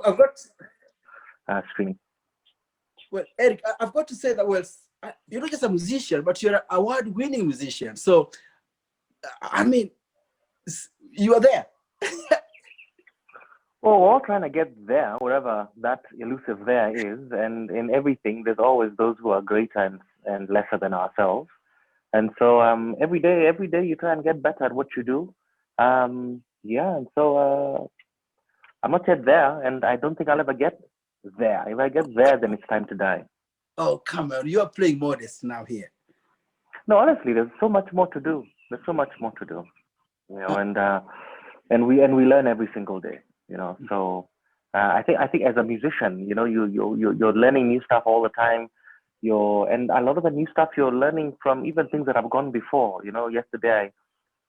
I've got streaming. well, Eric, I've got to say that you're not just a musician, but you're an award-winning musician. So, I mean, you are there. Well, we're all trying to get there, wherever that elusive there is, and in everything, there's always those who are greater and lesser than ourselves. And so every day you try and get better at what you do. Yeah, and so I'm not yet there, and I don't think I'll ever get there. If I get there, then it's time to die. Oh, come on, you are playing modest now here. No, honestly, there's so much more to do. There's so much more to do, you know, and we learn every single day, you know. So I think as a musician, you know, you're learning new stuff all the time. And a lot of the new stuff you're learning from even things that have gone before. You know, yesterday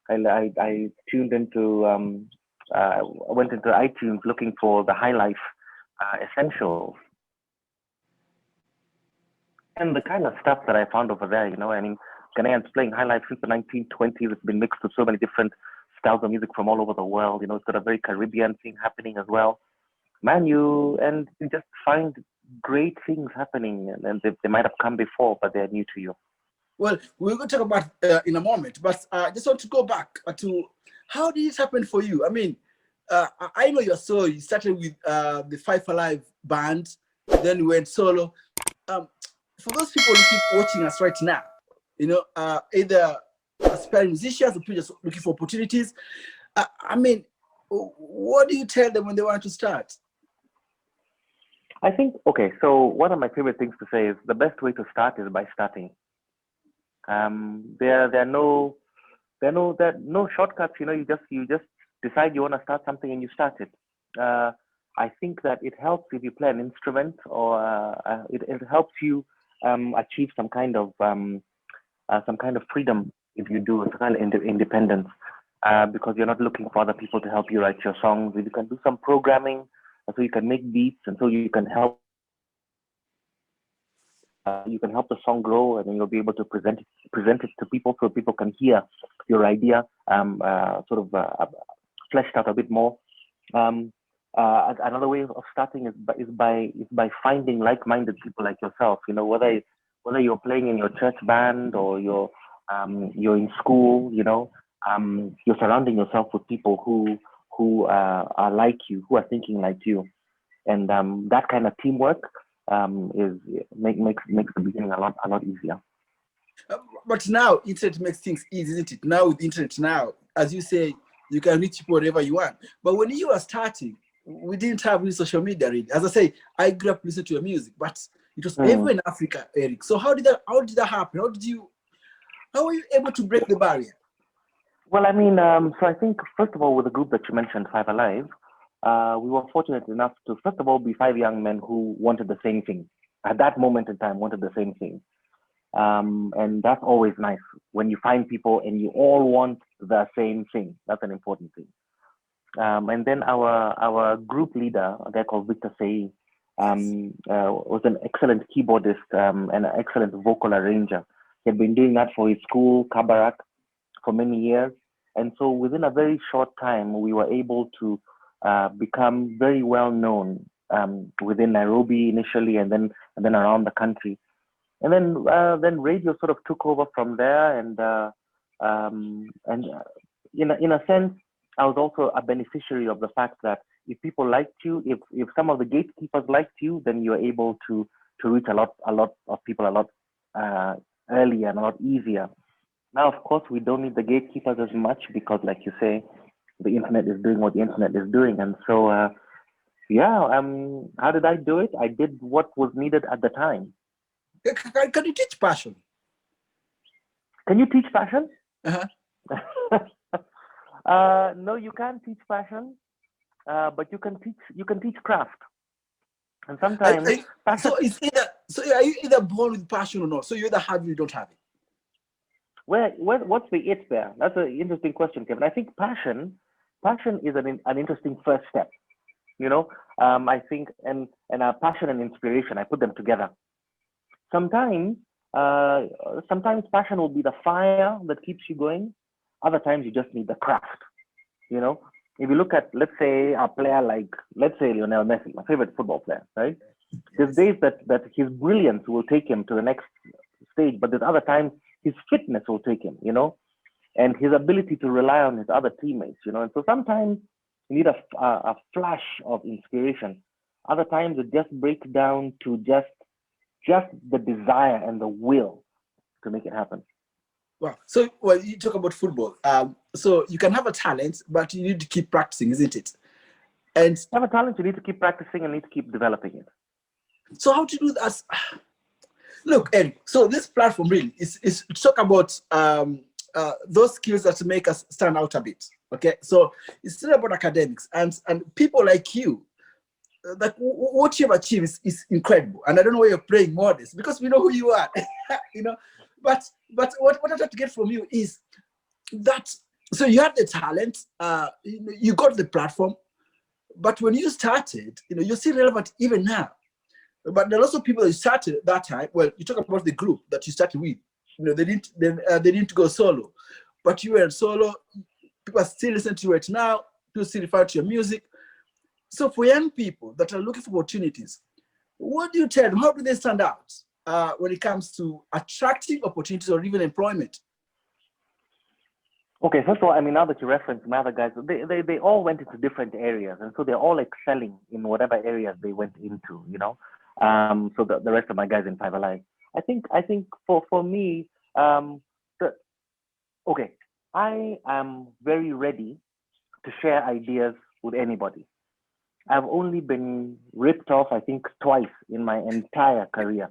I tuned into went into iTunes looking for the High Life essentials, and the kind of stuff that I found over there. You know, I mean, Ghanaians playing High Life since the 1920s. It's been mixed with so many different styles of music from all over the world. You know, it's got a very Caribbean thing happening as well. Man, you just find great things happening, and they might have come before, but they're new to you. Well, we're going to talk about in a moment, but I just want to go back to how did it happen for you? I mean, I know your story. You started with the Five Alive band, then you went solo. For those people watching us right now, you know, either aspiring musicians or people just looking for opportunities, I mean, what do you tell them when they want to start? I think, okay, so one of my favorite things to say is the best way to start is by starting. There are no shortcuts. You know, you just decide you want to start something and you start it. I think that it helps if you play an instrument, or it helps you achieve some kind of freedom if you do, some kind of independence, because you're not looking for other people to help you write your songs. If you can do some programming, so you can make beats, and so you can help the song grow, and then you'll be able to present it to people, so people can hear your idea fleshed out a bit more. Another way of starting is by finding like-minded people like yourself. You know, whether you're playing in your church band or you're in school. You know, you're surrounding yourself with people who are like you, who are thinking like you, and that kind of teamwork makes the beginning a lot easier. But now internet makes things easy, isn't it? Now with internet, now as you say, you can reach people wherever you want. But when you were starting, we didn't have any social media really. As I say, I grew up listening to your music, but it was everywhere in Africa, Eric. So how did that happen? How were you able to break the barrier? Well, I mean, so I think first of all, with the group that you mentioned, Five Alive, we were fortunate enough to first of all be five young men who wanted the same thing at that moment in time, wanted the same thing. And that's always nice when you find people and you all want the same thing. That's an important thing. And then our group leader, a guy called Victor Sei, was an excellent keyboardist and an excellent vocal arranger. He had been doing that for his school, Kabarak, for many years. And so within a very short time, we were able to become very well known within Nairobi initially, and then around the country. And then radio sort of took over from there, and in a sense, I was also a beneficiary of the fact that if people liked you, if some of the gatekeepers liked you, then you're able to reach a lot of people a lot earlier and a lot easier. Now, of course, we don't need the gatekeepers as much because, like you say, the internet is doing what the internet is doing, and so how did I do it? I did what was needed at the time. Can you teach passion? Can you teach passion? Uh-huh. No, you can't teach passion, but you can teach craft. And sometimes passion. So it's either, so are you either born with passion or not? So you either have it or you don't have it. What's the it there? That's an interesting question, Kevin. I think passion is an interesting first step. You know, I think and passion and inspiration, I put them together. Sometimes, uh, sometimes passion will be the fire that keeps you going. Other times you just need the craft. You know, if you look at, let's say, a player like, let's say, Lionel Messi, my favorite football player, right? There's Yes. days that his brilliance will take him to the next stage, but there's other times his fitness will take him, you know, and his ability to rely on his other teammates, you know. And so sometimes you need a flash of inspiration. Other times it just breaks down to just the desire and the will to make it happen. Wow. So, well, you talk about football. So you can have a talent, but you need to keep practicing, isn't it? And You have a talent, you need to keep practicing and need to keep developing it. so, how to do that? Look, Eric. So this platform really is to talk about those skills that make us stand out a bit. Okay. So it's still about academics and people like you. Like what you've achieved is incredible, and I don't know why you're playing modest because we know who you are, you know. But what I try to get from you is that so you have the talent, you got the platform, but when you started, you're still relevant even now. But there are also people that you started at that time. Well, you talk about the group that you started with. They didn't go solo, but you were solo. People are still listening to you right now. People still refer to your music. So for young people that are looking for opportunities, what do you tell them? How do they stand out when it comes to attracting opportunities or even employment? Okay, first of all, I mean, now that you reference my other guys, they all went into different areas, and so they're all excelling in whatever areas they went into, you know. So the rest of my guys in Five Alive, I think for me, the, okay, I am very ready to share ideas with anybody. I've only been ripped off, I think, twice in my entire career,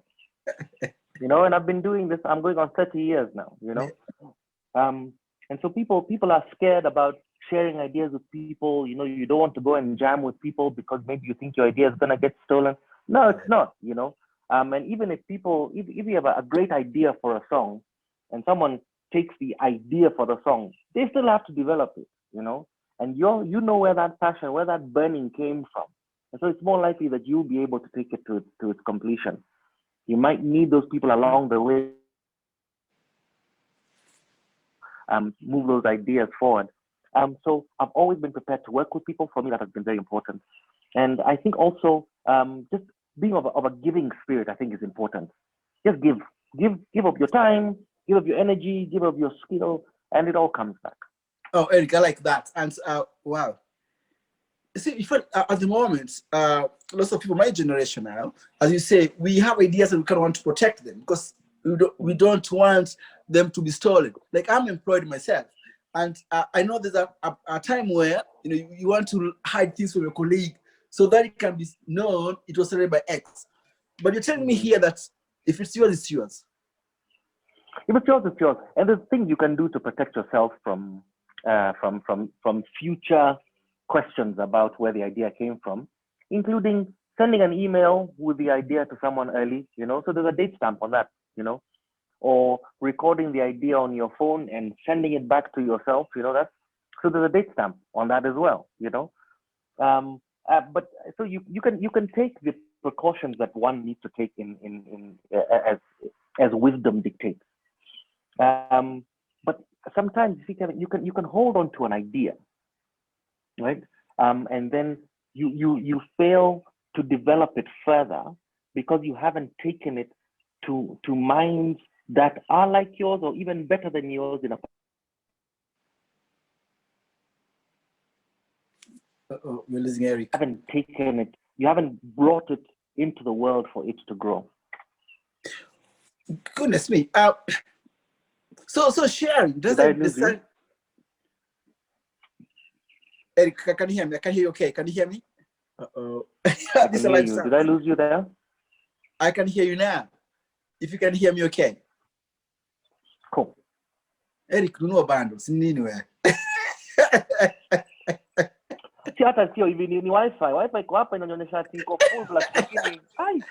you know, and I've been doing this. I'm going on 30 years now, you Yeah. know. And so people are scared about sharing ideas with people. You know, you don't want to go and jam with people because maybe you think your idea is gonna get stolen. No, it's not. You know, and even if people, if you have a great idea for a song, and someone takes the idea for the song, they still have to develop it. You know, and you know where that passion, where that burning came from, and so it's more likely that you'll be able to take it to its completion. You might need those people along the way move those ideas forward. So I've always been prepared to work with people. For me, that has been very important. And I think also just being of a giving spirit, I think is important. Just give up your time, give up your energy, give up your skill, and it all comes back. Oh, Eric, I like that. And wow. See, at the moment, lots of people, my generation now, as you say, we have ideas and we kind of want to protect them because we don't want them to be stolen. Like I'm employed myself, and I know there's a time where you want to hide things from your colleague so that it can be known it was started by X. But you're telling me Mm. here that if it's yours, it's yours. If it's yours, it's yours. And there's things you can do to protect yourself from future questions about where the idea came from, including sending an email with the idea to someone early, you know. So there's a date stamp on that, you know, or recording the idea on your phone and sending it back to yourself, you know. That's so there's a date stamp on that as well, you know. But so you can take the precautions that one needs to take as wisdom dictates. But sometimes you can hold on to an idea, right? And then you fail to develop it further because you haven't taken it to minds that are like yours or even better than yours in a Oh, we're losing Eric. haven't taken it, you haven't brought it into the world for it to grow. Goodness me. So sharing Did I doesn't lose you? necessarily. Eric, can you hear me? I can hear you. Okay, can you hear me? Uh-oh. I This is can a hear live you. Did sound. I lose you there? I can hear you now. If you can hear me, okay. Cool. Eric, nunua bundles nini wewe? Si hata sio hivi ni wifi iko hapa inanionyesha ati iko full lakini ai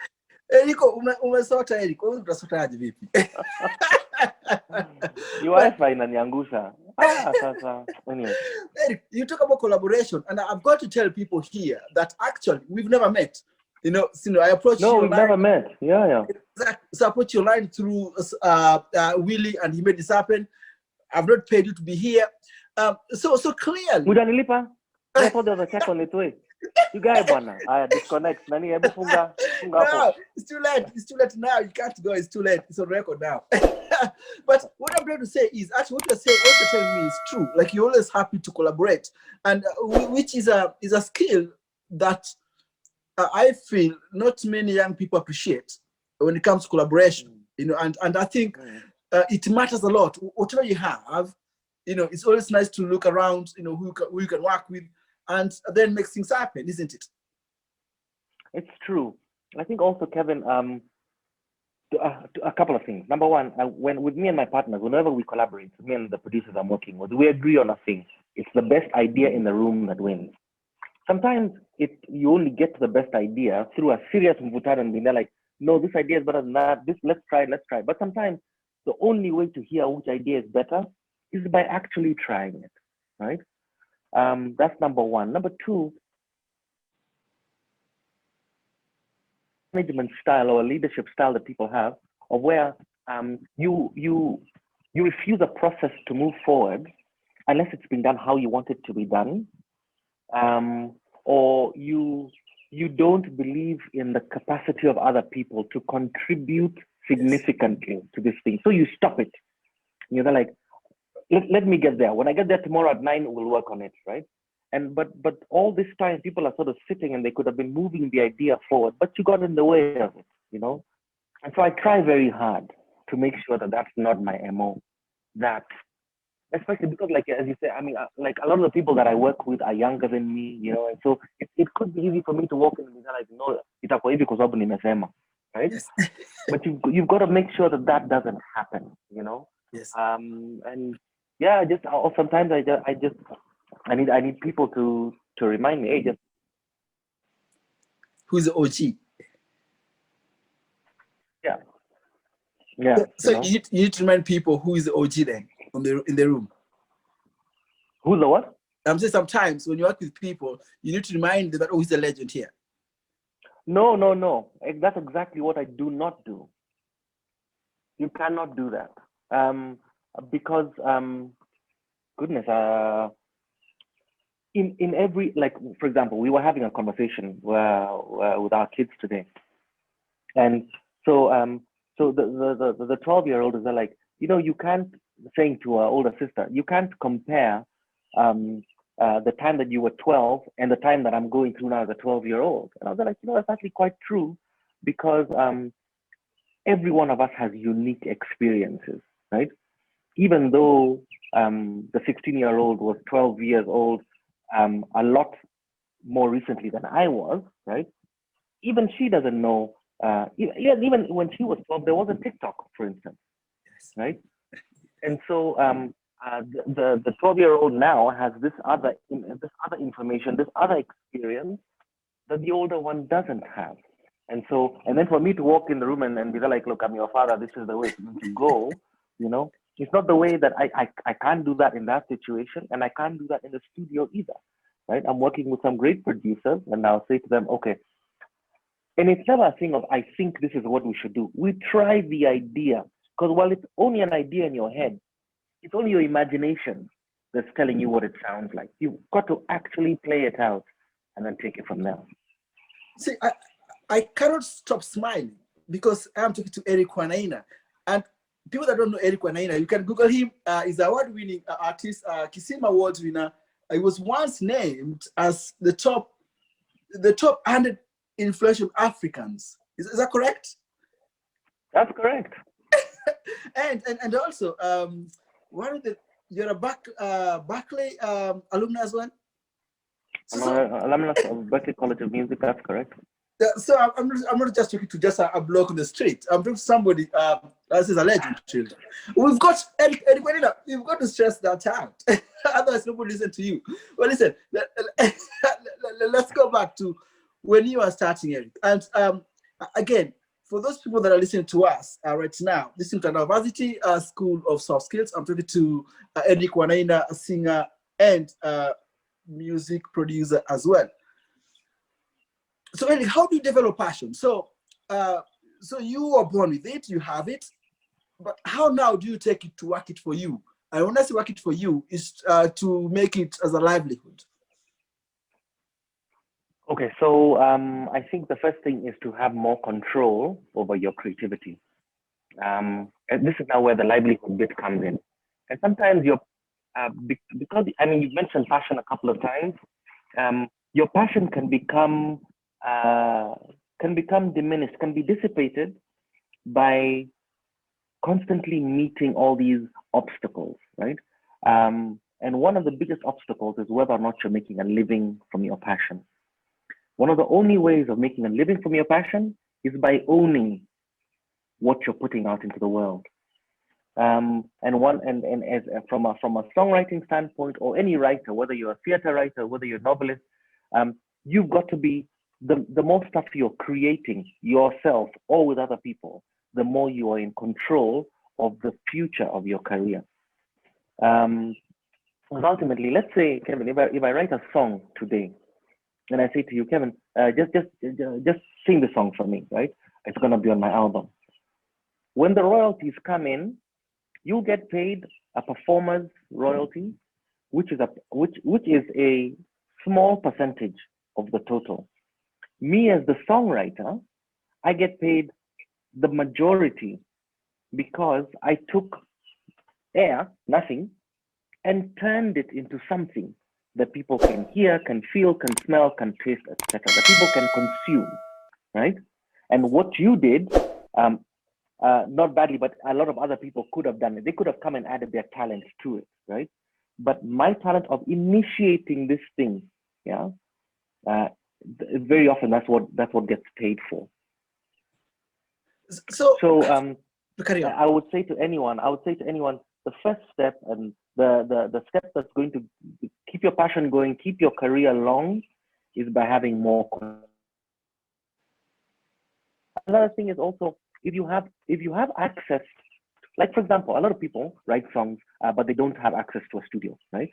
Eric umesota Eric, wewe utasotaje vipi? Ni wifi inaniangusha. Sasa anyway. Eric, you talk about collaboration, and I've got to tell people here that actually we've never met. You know, I approached you. No, we've never met. Yeah. Exactly. So I approached your line through Willie, and he made this happen. I've not paid you to be here. So clearly. Mujanilipa? I thought there was a check on its way. You guys, bwana. I disconnect. Nani hebu funga No, it's too late. It's too late now. You can't go. It's too late. It's on record now. But what I'm trying to say is actually what you're telling me is true. Like you're always happy to collaborate, and which is a skill that I feel not many young people appreciate when it comes to collaboration. You know, and I think it matters a lot. Whatever you have, you know, it's always nice to look around. You know, who you can work with, and then make things happen, isn't it? It's true. I think also, Kevin, a couple of things. Number one, when with me and my partners, whenever we collaborate, me and the producers I'm working with, we agree on a thing. It's the best idea in the room that wins. Sometimes you only get to the best idea through a serious mvutano and being like, no, this idea is better than that. Let's try. But sometimes the only way to hear which idea is better is by actually trying it, right? That's number one. Number two, management style or leadership style that people have, of where you refuse a process to move forward unless it's been done how you want it to be done, or you don't believe in the capacity of other people to contribute significantly to this thing. So you stop it. You're like, let me get there. When I get there tomorrow at 9, we'll work on it, right? And but all this time, people are sort of sitting and they could have been moving the idea forward, but you got in the way of it, you know? And so I try very hard to make sure that that's not my MO. That, especially because, like, as you say, I mean, like a lot of the people that I work with are younger than me, you know, and so it could be easy for me to walk in and be like, no, itakuwa hivi kwa sababu nimesema, right? Yes. But you've got to make sure that doesn't happen, you know? Yes. And yeah, sometimes I need people to remind me, hey, just who's the OG? Yeah. So you need to remind people who is the OG then in the room. Who's the what? I'm saying sometimes when you work with people, you need to remind them that he's a legend here. No. That's exactly what I do not do. You cannot do that. Because goodness, in every, like, for example, we were having a conversation with our kids today, and so the 12-year-old is like, you know, you can't, saying to our older sister, you can't compare the time that you were 12 and the time that I'm going through now as a 12-year-old. And I was like, you know, that's actually quite true, because every one of us has unique experiences, right? Even though the 16-year-old was 12 years old a lot more recently than I was, right? Even she doesn't know. Even when she was 12, there wasn't TikTok, for instance, right? And so the 12-year-old now has this other information, this other experience that the older one doesn't have. And then for me to walk in the room and be like, look, I'm your father, this is the way it's going to go, you know, it's not the way that I can't do that in that situation, and I can't do that in the studio either, right? I'm working with some great producers, and I'll say to them, okay, and it's never a thing of, I think this is what we should do. We try the idea, because while it's only an idea in your head, it's only your imagination that's telling you what it sounds like. You've got to actually play it out and then take it from there. See, I cannot stop smiling because I'm talking to Eric Wainaina, and people that don't know Eric Wainaina, you can Google him. He's an award-winning artist, Kisima Award winner. He was once named as the top 100 influential Africans. Is that correct? That's correct. and also, one of you're a Berkeley alumni as well. I'm an alumnus of Berkeley College of Music. That's correct. So I'm not just talking to just a bloke on the street. I'm talking to somebody that is a legend. Children, we've got Eric Wainaina, you've got to stress that out. Otherwise, nobody listen to you. Well, listen, let's go back to when you are starting, Eric. And again, for those people that are listening to us right now, listening to the Varsity School of Soft Skills, I'm talking to Eric Wainaina, a singer and music producer as well. So, Eric, how do you develop passion? So, so you were born with it, you have it, but how now do you take it to work it for you? And when I say work it for you, is to make it as a livelihood. Okay, so I think the first thing is to have more control over your creativity. And this is now where the livelihood bit comes in. And sometimes because I mean, you've mentioned passion a couple of times. Your passion can become diminished, can be dissipated by constantly meeting all these obstacles, right? And one of the biggest obstacles is whether or not you're making a living from your passion. One of the only ways of making a living from your passion is by owning what you're putting out into the world. And as from a songwriting standpoint, or any writer, whether you're a theater writer, whether you're a novelist, you've got to be the more stuff you're creating yourself or with other people, the more you are in control of the future of your career. Ultimately, let's say, Kevin, if I write a song today, and I say to you, Kevin, just sing the song for me, right? It's gonna be on my album. When the royalties come in, you get paid a performer's royalty, which is a small percentage of the total. Me as the songwriter, I get paid the majority because I took air, nothing, and turned it into something that people can hear, can feel, can smell, can taste, etc. That people can consume, right? And what you did, not badly, but a lot of other people could have done it. They could have come and added their talent to it, right? But my talent of initiating this thing, yeah, very often that's what gets paid for. So I would say to anyone, the first step and the step that's going to keep your passion going, keep your career long, is by having more. Another thing is also if you have access, like for example, a lot of people write songs, but they don't have access to a studio, right?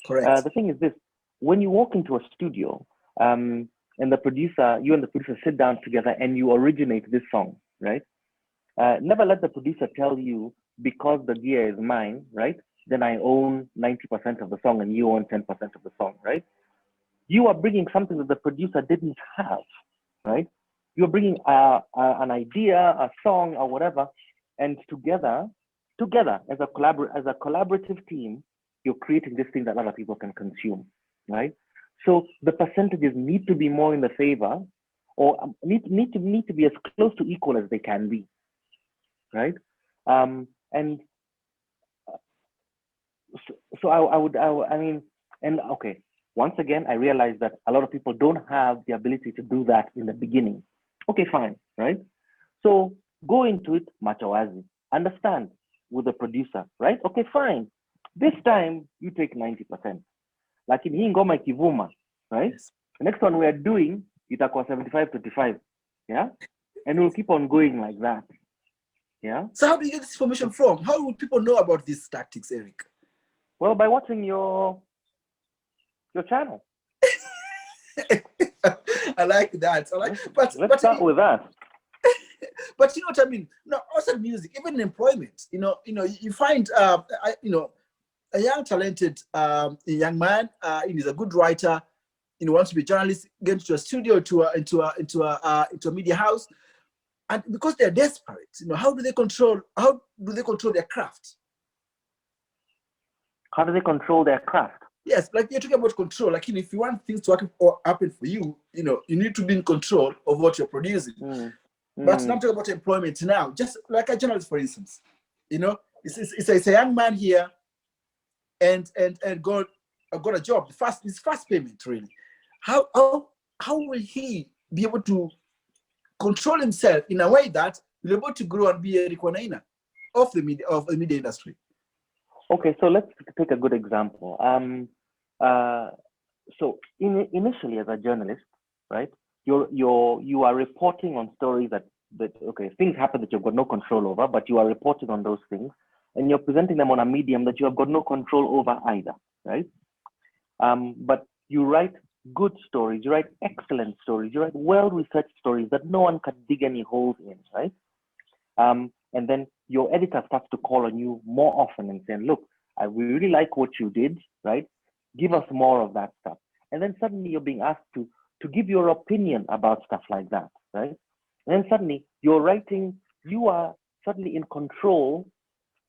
Correct. The thing is this: when you walk into a studio, and you and the producer sit down together and you originate this song, right? Never let the producer tell you, because the gear is mine, right? Then I own 90% of the song and you own 10% of the song, right? You are bringing something that the producer didn't have, right? You're bringing an idea, a song, or whatever, and together as a collaborative team, you're creating this thing that other people can consume, right? So the percentages need to be more in the favor, or need to be as close to equal as they can be, right? And so I mean, and okay, once again, I realize that a lot of people don't have the ability to do that in the beginning. Okay, fine, right? So go into it machawazi, understand with the producer, right? Okay, fine. This time you take 90%. Like in hii ngoma ikivuma, right? Yes. The next one we are doing itakuwa 75-25, yeah? And we'll keep on going like that. Yeah. So how do you get this information from? How would people know about these tactics, Eric? Well, by watching your channel. I like that. Let's start with that. But you know what I mean? No, also music, even in employment. You find a young talented young man. He's a good writer. Wants to be a journalist. Get into a studio, into a media house, and because they're desperate, how do they control their craft? How do they control their craft? Yes, like you're talking about control. Like if you want things to happen for you, you need to be in control of what you're producing. But now I'm talking about employment now. Just like a journalist, for instance, it's a young man here, and got a job. His first payment, really. How will he be able to control himself in a way that he'll be able to grow and be a Wainaina of the media industry? Okay, so let's take a good example. So initially, as a journalist, right, you are reporting on stories that okay, things happen that you've got no control over, but you are reporting on those things, and you're presenting them on a medium that you have got no control over either, right? But you write good stories, you write excellent stories, you write well-researched stories that no one can dig any holes in, right? And then your editor starts to call on you more often and saying, look, we really like what you did, right? Give us more of that stuff. And then suddenly you're being asked to give your opinion about stuff like that, right? And then suddenly you're writing, you are suddenly in control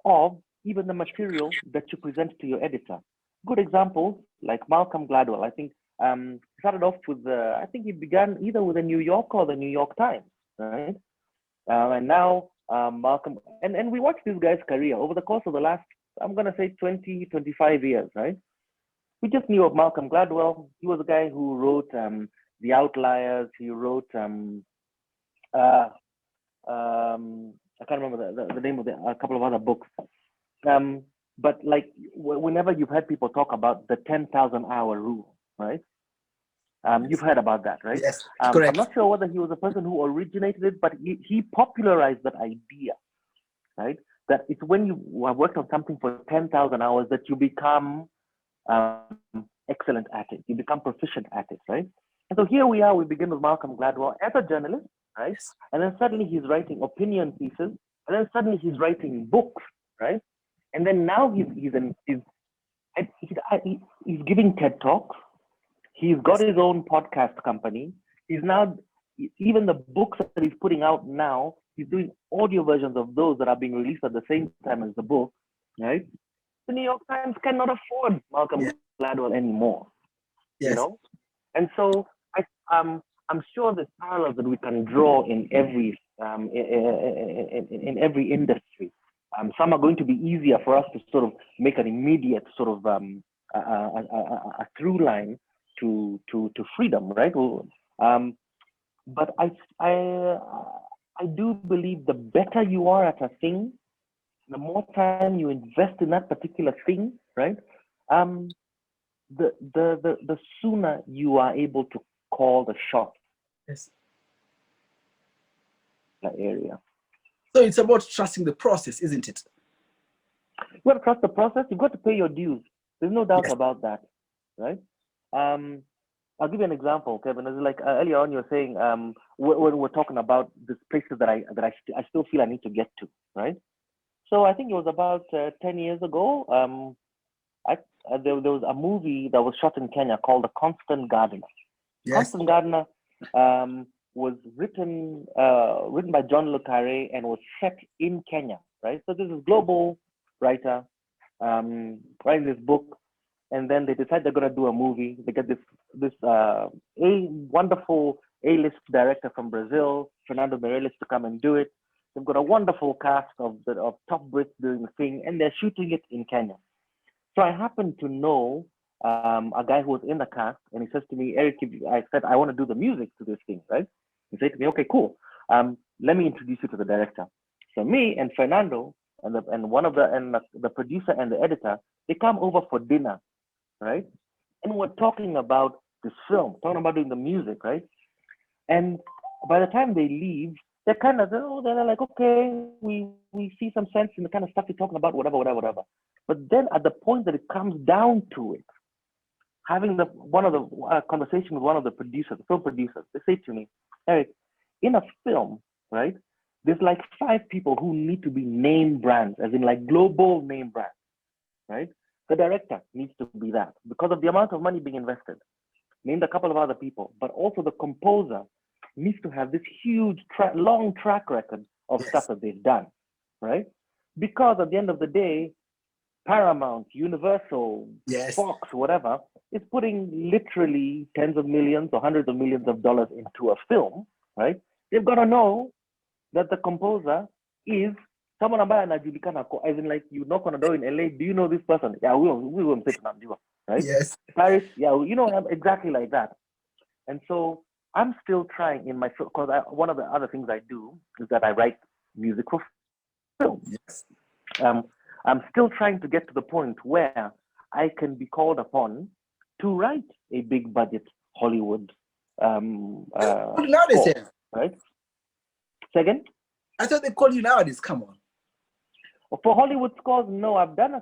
of even the material that you present to your editor. Good examples like Malcolm Gladwell. I think started off with I think he began either with the New York or the New York Times, right? And now Malcolm, and we watched this guy's career over the course of the last, I'm going to say 20, 25 years, right? We just knew of Malcolm Gladwell. He was a guy who wrote The Outliers. He wrote, I can't remember the name of a couple of other books. But like whenever you've had people talk about the 10,000 hour rule, right? You've heard about that, right? Yes, I'm correct. not sure whether he was the person who originated it, but he popularized that idea, right? That it's when you have worked on something for 10,000 hours that you become excellent at it. You become proficient at it, right? And so here we are, we begin with Malcolm Gladwell as a journalist, right? And then suddenly he's writing opinion pieces, and then suddenly he's writing books, right? And then now he's giving TED Talks. He's got his own podcast company. He's now, even the books that he's putting out now, he's doing audio versions of those that are being released at the same time as the book, right? The New York Times cannot afford Malcolm Gladwell anymore, you know? And so I'm sure there's parallels that we can draw in every in every industry. Some are going to be easier for us to sort of make an immediate sort of a through line to freedom, right? But I do believe the better you are at a thing, the more time you invest in that particular thing, right? The sooner you are able to call the shots. Yes. That area. So it's about trusting the process, isn't it? You got to trust the process. You've got to pay your dues. There's no doubt about that, right? I'll give you an example, Kevin. It's like earlier on, you were saying when we're talking about these places that I still feel I need to get to, right? So I think it was about 10 years ago. There was a movie that was shot in Kenya called The Constant Gardener. Yes. Constant Gardener was written by John Le Carre and was set in Kenya, right? So this is a global writer writing this book, and then they decide they're going to do a movie. They get this a wonderful A-list director from Brazil, Fernando Meirelles, to come and do it. They've got a wonderful cast of top Brits doing the thing, and they're shooting it in Kenya. So I happen to know a guy who was in the cast, and he says to me, Eric, I said, I want to do the music to this thing, right? He said to me, okay, cool. Let me introduce you to the director. So me and Fernando and the producer and the editor, they come over for dinner, right? And we're talking about this film, talking about doing the music, right? And by the time they leave, they're kind of, they're like, okay, we see some sense in the kind of stuff you're talking about, whatever. But then at the point that it comes down to it, having conversation with one of the producers, the film producers, they say to me, Eric, in a film, right, there's like 5 people who need to be name brands, as in like global name brands, right? The director needs to be that because of the amount of money being invested. Named a couple of other people, but also the composer needs to have this huge, long track record of stuff that they've done, right? Because at the end of the day, Paramount, Universal, Fox, whatever, is putting literally tens of millions or hundreds of millions of dollars into a film, right? They've got to know that the composer is someone ambaye anajulikana, as in like you knock on a door in LA, do you know this person? Yeah, we will say tunamjua, right? Yes. Paris, yeah, exactly like that. And so I'm still trying in my, because one of the other things I do is that I write music for film. Yes. I'm still trying to get to the point where I can be called upon to write a big budget Hollywood Well, nowadays, score, yeah. right? Second, I thought they call you nowadays. Come on. for Hollywood scores, no, I've done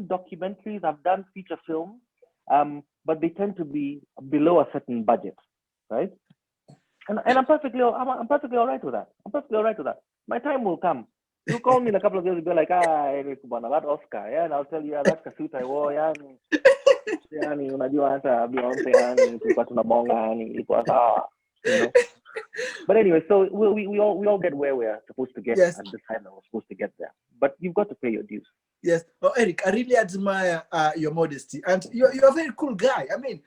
documentaries, I've done feature films, but they tend to be below a certain budget, right? And I'm perfectly all right with that. I'm perfectly all right with that. My time will come. You call me in a couple of years and be like, Eric Bana, that Oscar, yeah, and I'll tell you, yeah, that suit I wore, yeah, yani, unajua hata Beyonce, yani, tulikuwa tunabonga, yani, ilikuwa sawa, you know. But anyway, so we all get where we're supposed to get Yes. at the time that we're supposed to get there. But you've got to pay your dues. Yes. Oh, Eric, I really admire your modesty, and you're a very cool guy. I mean,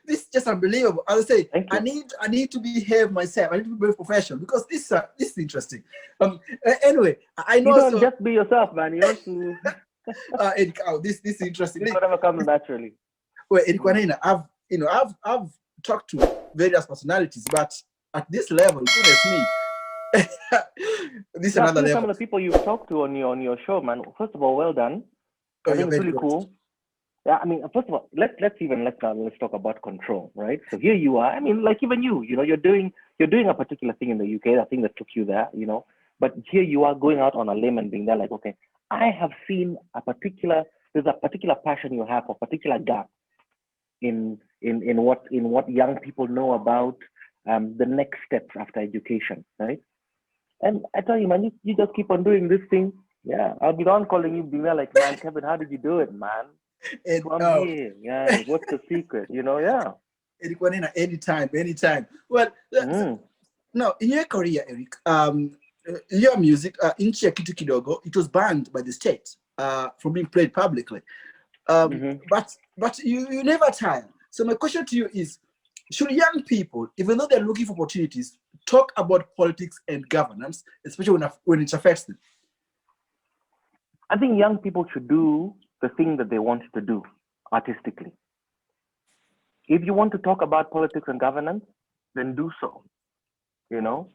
this is just unbelievable. I'll say I need to behave myself. I need to be very professional because this is interesting. Anyway, I know. You don't just be yourself, man. You have to. Eric, this is interesting. Whatever comes naturally. Well, Eric Wainaina, I've talked to various personalities, but at this level, goodness me. This is another level. Some of the people you've talked to on your show, man. First of all, well done. I think it's really cool. Yeah, I mean, first of all, let's talk about control, right? So here you are. I mean, like even you know, you're doing a particular thing in the UK, that thing that took you there, you know. But here you are going out on a limb and being there, like, okay, I have seen there's a particular passion you have for a particular gap in what young people know about the next steps after education, right? And I tell you, man, you just keep on doing this thing. Yeah, I'll be on calling you, being there like, man, Kevin, how did you do it, man? Here. Yeah, what's the secret? You know, yeah. Eric Wainaina, anytime. Well, now in your career, Eric, your music, Inchi ya Kitu Kidogo, it was banned by the state from being played publicly. But you never tire. So my question to you is, should young people, even though they're looking for opportunities, talk about politics and governance, especially when it affects them? I think young people should do the thing that they want to do artistically. If you want to talk about politics and governance, then do so. You know,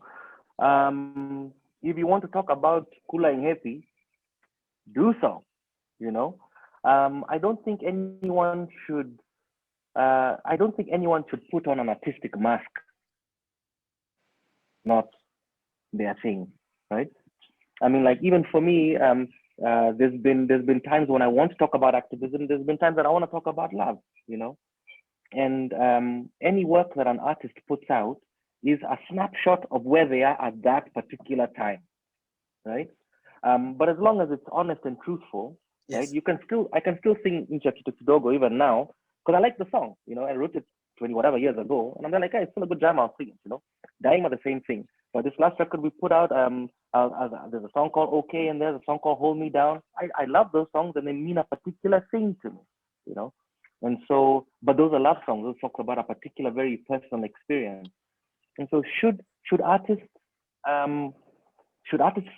if you want to talk about kula and happy, do so. You know, I don't think anyone should. I don't think anyone should put on an artistic mask. Not their thing, right? I mean, like even for me, there's been times when I want to talk about activism. There's been times that I want to talk about love. You know, and any work that an artist puts out is a snapshot of where they are at that particular time, right? But as long as it's honest and truthful, yes, right? I can still sing Inchi ya Kitu Kidogo even now because I like the song. You know, I wrote it 20 whatever years ago, and I'm like, hey, it's still a good jam. I'll sing it. You know, Dying are the same thing. But this last record we put out, there's a song called Okay, and there's a song called Hold Me Down. I love those songs, and they mean a particular thing to me. You know. And so, but those are love songs. Those talk about a particular, very personal experience. And so, should artists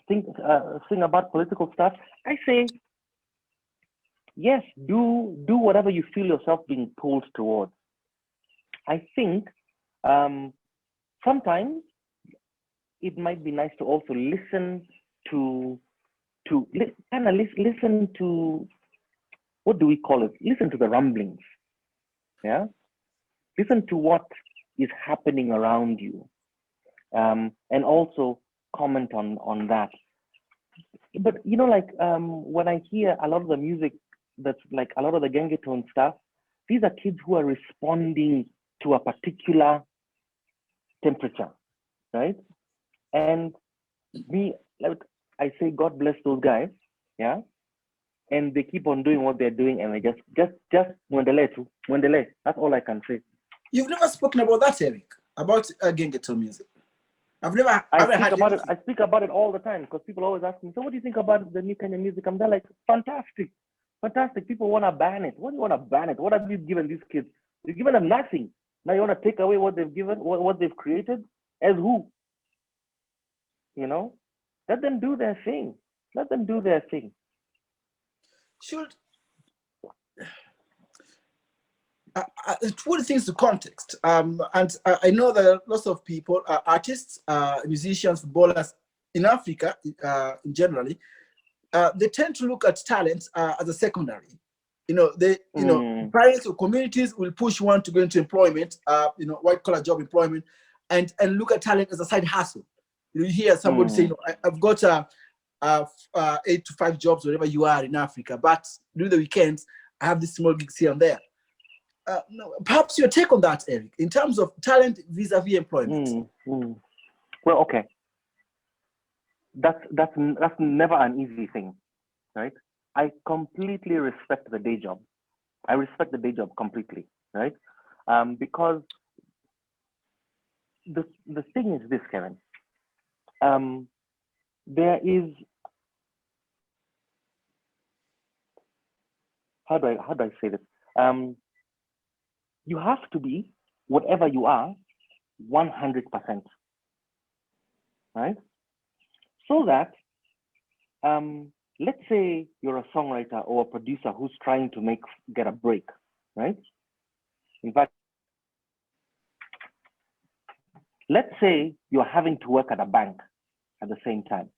sing about political stuff? I say, yes. Do whatever you feel yourself being pulled towards. I think sometimes it might be nice to also listen to listen to, what do we call it? Listen to the rumblings. Yeah. Listen to what is happening around you. And also comment on that. But you know, like when I hear a lot of the music that's like a lot of the gengetone stuff, these are kids who are responding to a particular temperature, right? And me, like I say, God bless those guys, yeah. And they keep on doing what they're doing, and they just mwendele. That's all I can say. You've never spoken about that, Eric, about gengetone music. I speak about it all the time because people always ask me, so what do you think about the new kind of music? I'm there like, fantastic. People want to ban it. What do you want to ban it? What have you given these kids? You've given them nothing. Now you want to take away what they've given, what they've created? As who? You know? Let them do their thing. To put things to context, and I know that lots of people, artists, musicians, footballers in Africa, generally, they tend to look at talent as a secondary. Parents or communities will push one to go into employment, white collar job employment, and look at talent as a side hustle. You hear somebody say, I've got 8 to 5 jobs, wherever you are in Africa, but during the weekends, I have these small gigs here and there. No, perhaps your take on that, Eric, in terms of talent vis-a-vis employment. Well, okay. That's never an easy thing, right? I completely respect the day job. I respect the day job completely, right? Because the thing is this, Kevin. There is, how do I say this? You have to be whatever you are, 100%, right? So that, let's say you're a songwriter or a producer who's trying to get a break, right? In fact, let's say you're having to work at a bank at the same time,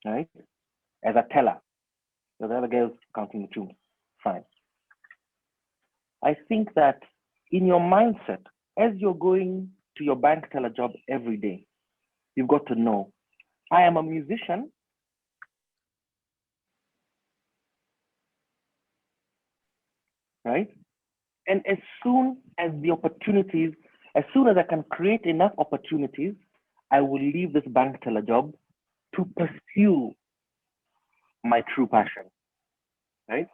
right? As a teller. The other girl's counting the tunes. Fine. I think that in your mindset, as you're going to your bank teller job every day, you've got to know, I am a musician. Right? And as soon as I can create enough opportunities, I will leave this bank teller job to pursue my true passion, right?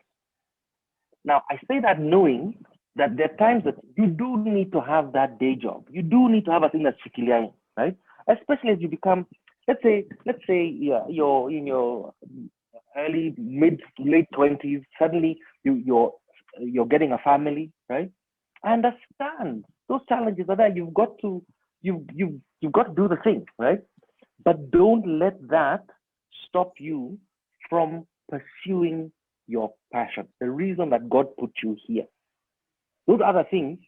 Now, I say that knowing that there are times that you do need to have that day job. You do need to have a thing that's shikiliai, right? Especially as you become, let's say, you're in your early, late 20s. Suddenly, you're getting a family, right? I understand those challenges are there. You've got to do the thing, right? But don't let that stop you from pursuing your passion. The reason that God put you here. Those other things,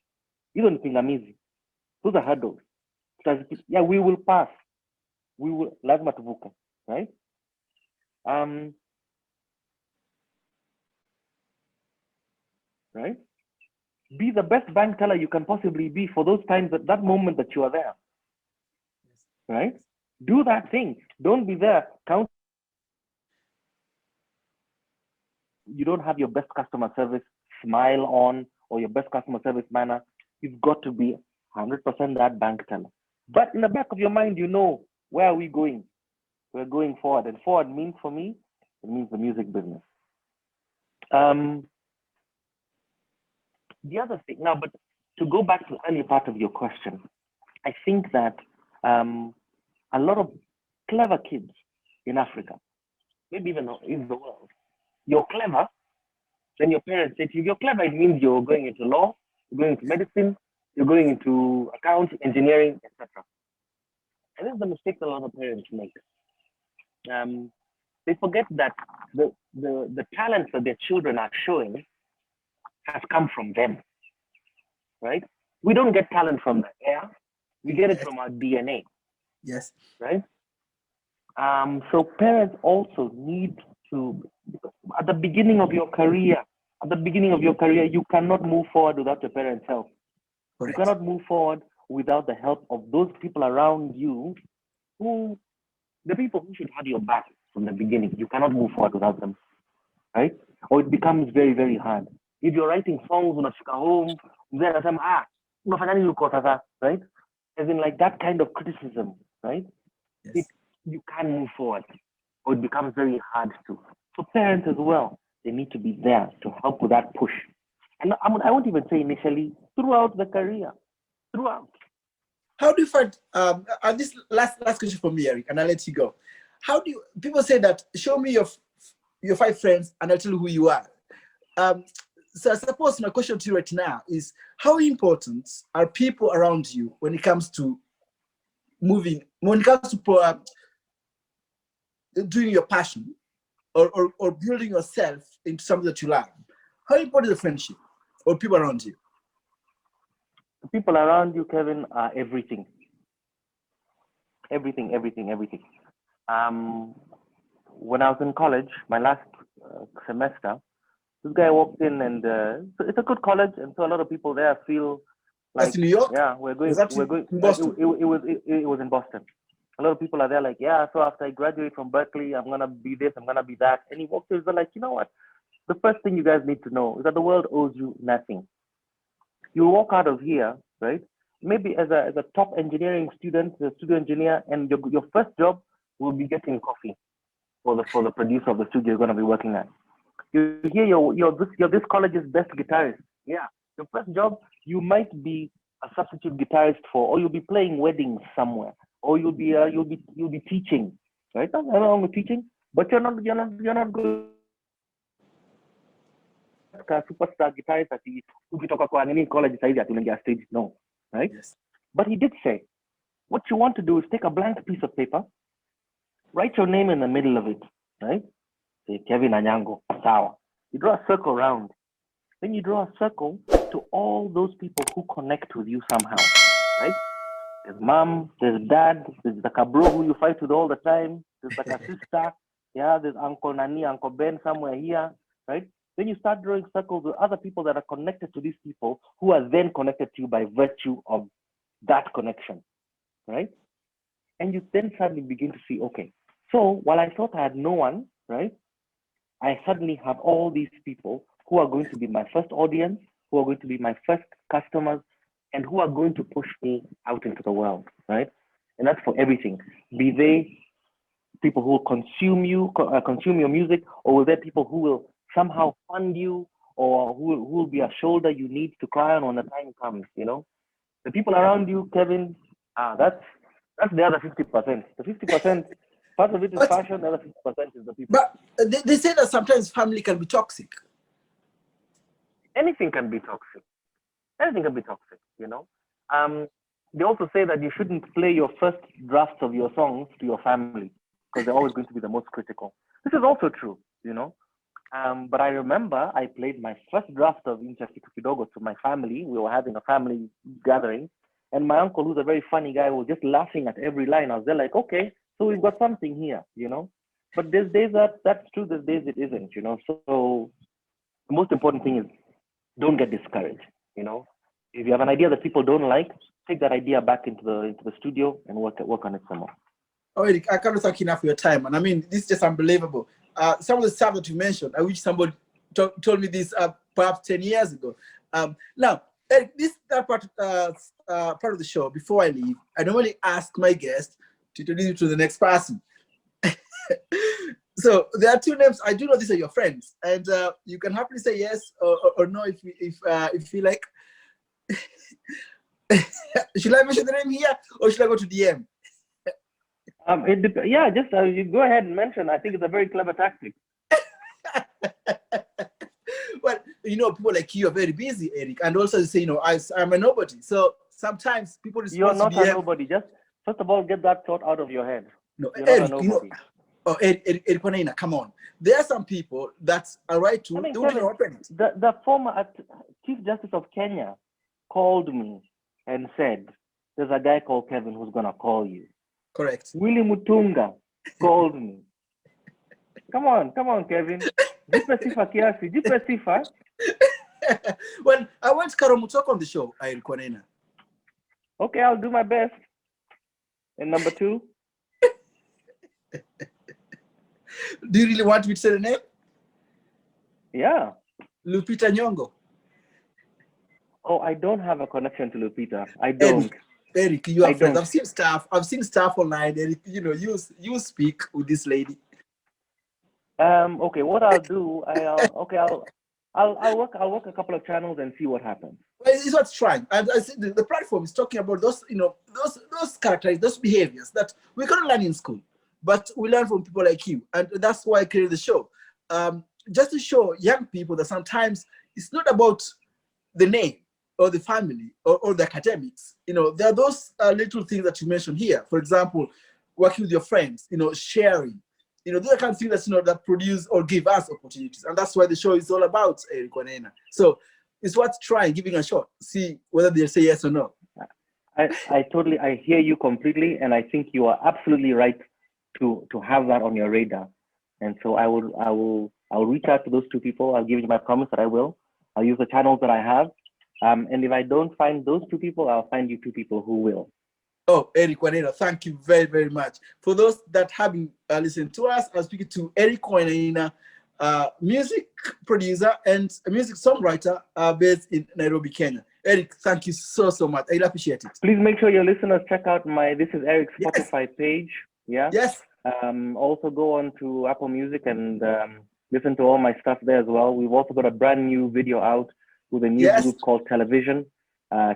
even pingamizi, those are hurdles. Yeah, we will pass. We will lazima tuvuke, right? Right? Be the best bank teller you can possibly be for those times, that moment that you are there. Right? Do that thing. Don't be there count. You don't have your best customer service smile on or your best customer service manner. You've got to be 100% that bank teller. But in the back of your mind, you know, where are we going? We're going forward. And forward means, for me, it means the music business. The other thing, now, but to go back to the earlier part of your question, I think that a lot of clever kids in Africa, maybe even in the world, you're clever, then your parents say to you, you're clever, it means you're going into law, you're going into medicine, you're going into accounting, engineering, etc. And that's the mistake that a lot of parents make. They forget that the talents that their children are showing has come from them, right? We don't get talent from the air. We get it from our DNA. Yes. Right? So parents also need to, at the beginning of your career, you cannot move forward without your parents' help. Correct. You cannot move forward without the help of those people around you, the people who should have your back from the beginning. You cannot move forward without them, right? Or it becomes very, very hard. If you're writing songs on a home, then right? As in like that kind of criticism, right? Yes. You can't move forward, or it becomes very hard to. So parents as well, they need to be there to help with that push. And I won't even say initially, throughout the career, throughout. How do you find, this last question for me, Eric, and I'll let you go. How do you, people say that, show me your 5 friends and I'll tell you who you are. So I suppose my question to you right now is, how important are people around you when it comes to moving, when it comes to doing your passion or building yourself into something that you love? How important is the friendship or people around you? The people around you, Kevin, are everything. Everything, everything, everything. Um, when I was in college, my last semester, this guy walked in, and it's a good college, and so a lot of people there feel That's like, in New York? yeah, Was that we're going. in Boston? It was in Boston. A lot of people are there, like, yeah. So after I graduate from Berkeley, I'm gonna be this, I'm gonna be that. And he walked in, they're like, you know what? The first thing you guys need to know is that the world owes you nothing. You walk out of here, right? Maybe as a top engineering student, a studio engineer, and your first job will be getting coffee for the producer of the studio you're gonna be working at. You hear you're this college's best guitarist. Yeah. Your first job, you might be a substitute guitarist for, or you'll be playing weddings somewhere, or you'll be teaching, right? Nothing wrong with teaching, but you're not going to be superstar guitarist at ukitoka kwa nini college saizi atunaingia stage, no, right? Yes. But he did say, what you want to do is take a blank piece of paper, write your name in the middle of it, right? Say Kevin Anyango, sawa. You draw a circle around. Then you draw a circle to all those people who connect with you somehow, right? There's mom, there's dad, there's the cabro who you fight with all the time, there's like a sister, yeah, there's Uncle Nani, Uncle Ben somewhere here, right? Then you start drawing circles with other people that are connected to these people who are then connected to you by virtue of that connection, right? And you then suddenly begin to see, okay, so while I thought I had no one, right? I suddenly have all these people who are going to be my first audience, who are going to be my first customers, and who are going to push me out into the world, right? And that's for everything. Be they people who will consume your music, or will there people who will somehow fund you, or who will be a shoulder you need to cry on when the time comes, you know? The people around you, Kevin, that's the other 50%. The 50%, part of it is But, passion, the other 50% is the people. but they say that sometimes family can be toxic. Anything can be toxic. Anything can be toxic, you know. They also say that you shouldn't play your first drafts of your songs to your family because they're always going to be the most critical. This is also true, you know. But I remember I played my first draft of Incha Kitu Kidogo to my family. We were having a family gathering, and my uncle, who's a very funny guy, was just laughing at every line. I was there like, okay, so we've got something here, you know. But there's days that's true, there's days it isn't, you know. So the most important thing is don't get discouraged, you know. If you have an idea that people don't like, take that idea back into the studio and work on it some more. Oh, Eric, I cannot thank you enough for your time. And I mean, this is just unbelievable. Some of the stuff that you mentioned, I wish somebody told me this perhaps 10 years ago. Now, Eric, this part of the show, before I leave, I normally ask my guest to introduce you to the next person. So there are two names. I do know these are your friends, and you can happily say yes or no if you feel like. Should I mention the name here, or should I go to DM? Yeah, just you go ahead and mention. I think it's a very clever tactic. Well, you know, people like you are very busy, Eric, and also you say, you know, I'm a nobody. So sometimes people respond. You're not a nobody. Just first of all, get that thought out of your head. No, You're Eric, not a you know, nobody. oh, Eric Wainaina, come on. There are some people that are right to. I mean, Kevin, the former Chief Justice of Kenya called me and said, "There's a guy called Kevin who's gonna call you." Correct. Willie Mutunga called me. Come on, Kevin. Jipe sifa kiasi, jipe sifa. Well, I want Karomu talk on the show, Eric Wainaina. Okay, I'll do my best. And number two. Do you really want me to say the name? Yeah. Lupita Nyong'o. Oh, I don't have a connection to Lupita. I don't. Eric, you are friends. I've seen stuff online. Eric, you know, you speak with this lady. Okay, what I'll do, I'll work a couple of channels and see what happens. Well, it's what's trying. I see the platform is talking about those, you know, those characters, those behaviors that we couldn't learn in school, but we learn from people like you, and that's why I created the show, just to show young people that sometimes it's not about the name or the family or the academics. You know, there are those little things that you mentioned here. For example, working with your friends, you know, sharing. You know, those are kind of things that, you know, that produce or give us opportunities. And that's why the show is all about, Eric Wainaina. So it's worth trying, giving a shot, see whether they'll say yes or no. I hear you completely, and I think you are absolutely right to have that on your radar. And so I'll reach out to those two people. I'll give you my promise that I will. I'll use the channels that I have. And if I don't find those two people, I'll find you two people who will. Oh, Eric Wainaina, thank you very, very much. For those that haven't listened to us, I was speaking to Eric Wainaina, music producer and a music songwriter based in Nairobi, Kenya. Eric, thank you so much. I appreciate it. Please make sure your listeners check out my This Is Eric Spotify page. Yeah. Yes. Also go on to Apple Music and listen to all my stuff there as well. We've also got a brand new video out with a new group called Television.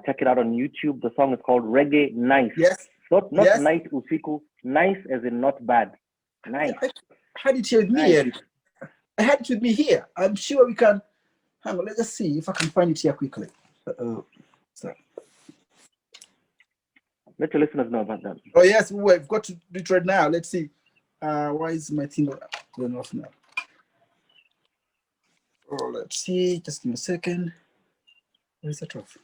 Check it out on YouTube. The song is called Reggae Nice. Yes. Not night usiku. Nice as in not bad. Nice. I had it here with me, Eric. I had it with me here. I'm sure we can. Hang on, let's just see if I can find it here quickly. So. Let your listeners know about that. Oh yes, we've got to do it right now. Let's see. Why is my thing going off now? Oh, let's see. Just give me a second. Where is that off?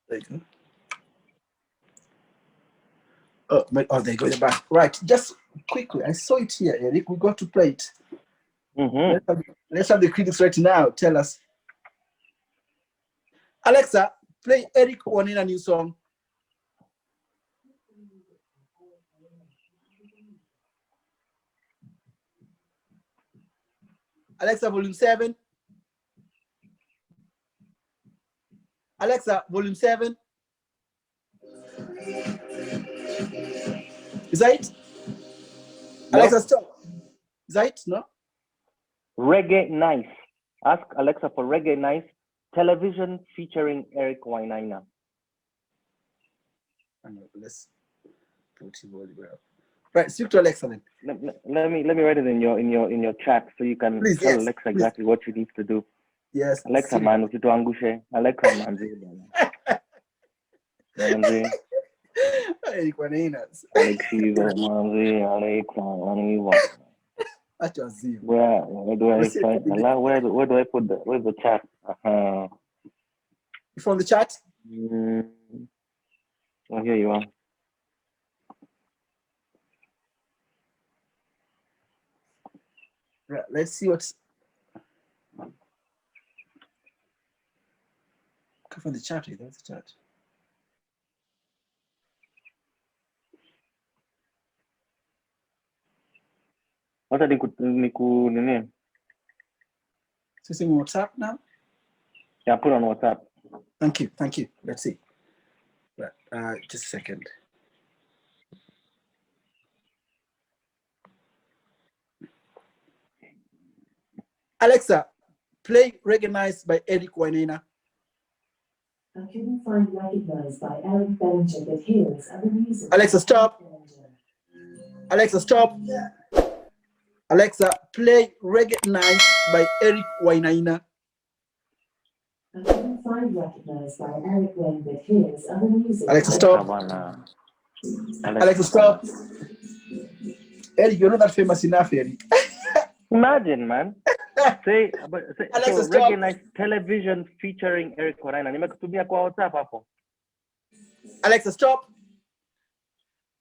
There you go. Oh, there you go. The back. Right. Just quickly. I saw it here, Eric. We got to play it. Mm-hmm. Let's have the critics right now. Tell us. Alexa, play Eric Wainaina new song. Alexa, volume 7. Alexa, volume 7. Is that it? No. Alexa, stop. Is that it? No? Reggae Nice. Ask Alexa for Reggae Nice. Television featuring Eric Wainaina. Let's put it volume up. Right, speak to Alexa then. Let me write it in your chat so you can tell Alexa exactly what you need to do. Yes. Alexa man, usituangushe. Alexa man. Eric Wainaina. Alexizo manzi, Alexa Aniva. Where do I find? Where do I put where's the chat? You found the chat? Oh, here you are. Right, let's see what's. Come from the chat here. That's the chat. Wacha niku nini? So in WhatsApp now? Yeah, put on WhatsApp. Thank you. Let's see. Right, just a second. Alexa, play Recognized by Eric Wainaina. I couldn't find Recognized by Eric Bellinger, but here's other music. Alexa, stop. Alexa, stop. Alexa, play Recognized by Eric Wainaina. I couldn't find Recognized by Eric Wayne, but here's other music. Alexa, stop. Alexa, stop. Eric, you're not that famous enough, Eric. Imagine, man. Say Alexa, so stop. Recognized Television featuring Eric Wainaina. Nimekutumia kwa WhatsApp hapo. Alexa, stop.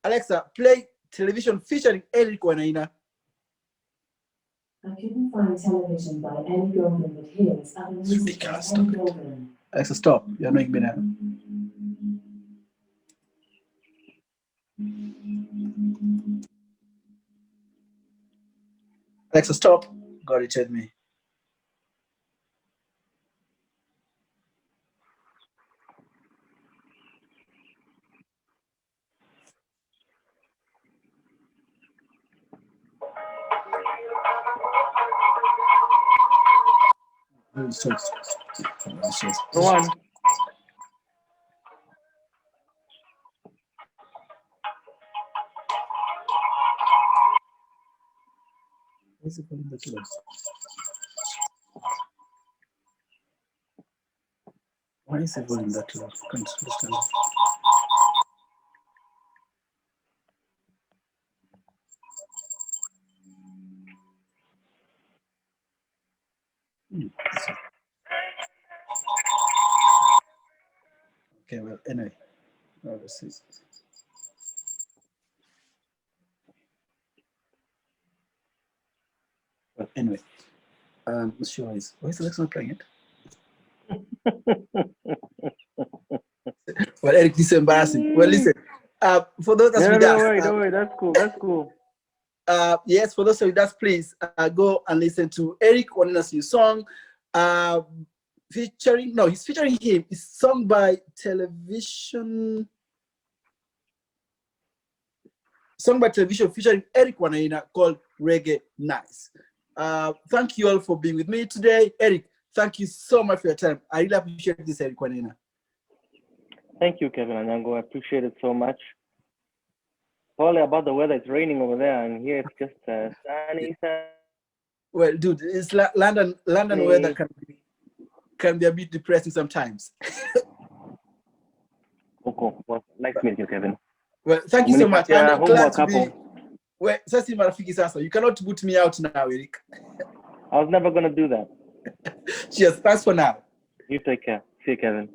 Alexa, play Television featuring Eric Wainaina. I couldn't find Television by Eric Goldman, but here's other music by Eric Goldman. Alexa, stop. You're annoying me now. Alexa, stop. God, it told me. Go on. What's the volume that low? Why is the volume that low? I can't understand. Okay, well, anyway, let's see. Well, anyway, sure why is Alex not playing it? Well, Eric, this is embarrassing. Well, listen, for those that's with us, don't worry, that's cool. Yes, for those of you that's please go and listen to Eric Wainaina's new song, he's featuring him. It's sung by Television featuring Eric Wainaina called Reggae Nice. Thank you all for being with me today. Eric, thank you so much for your time. I really appreciate this, Eric Wainaina. Thank you, Kevin Anyango. I appreciate it so much. Probably about the weather. It's raining over there, and here it's just sunny. Well, dude, it's London weather can be a bit depressing sometimes. Cool. Well, nice meeting you, Kevin. Well, thank you so much. I'm glad to be. Well, you cannot boot me out now, Eric. I was never going to do that. Cheers. Thanks for now. You take care. See you, Kevin.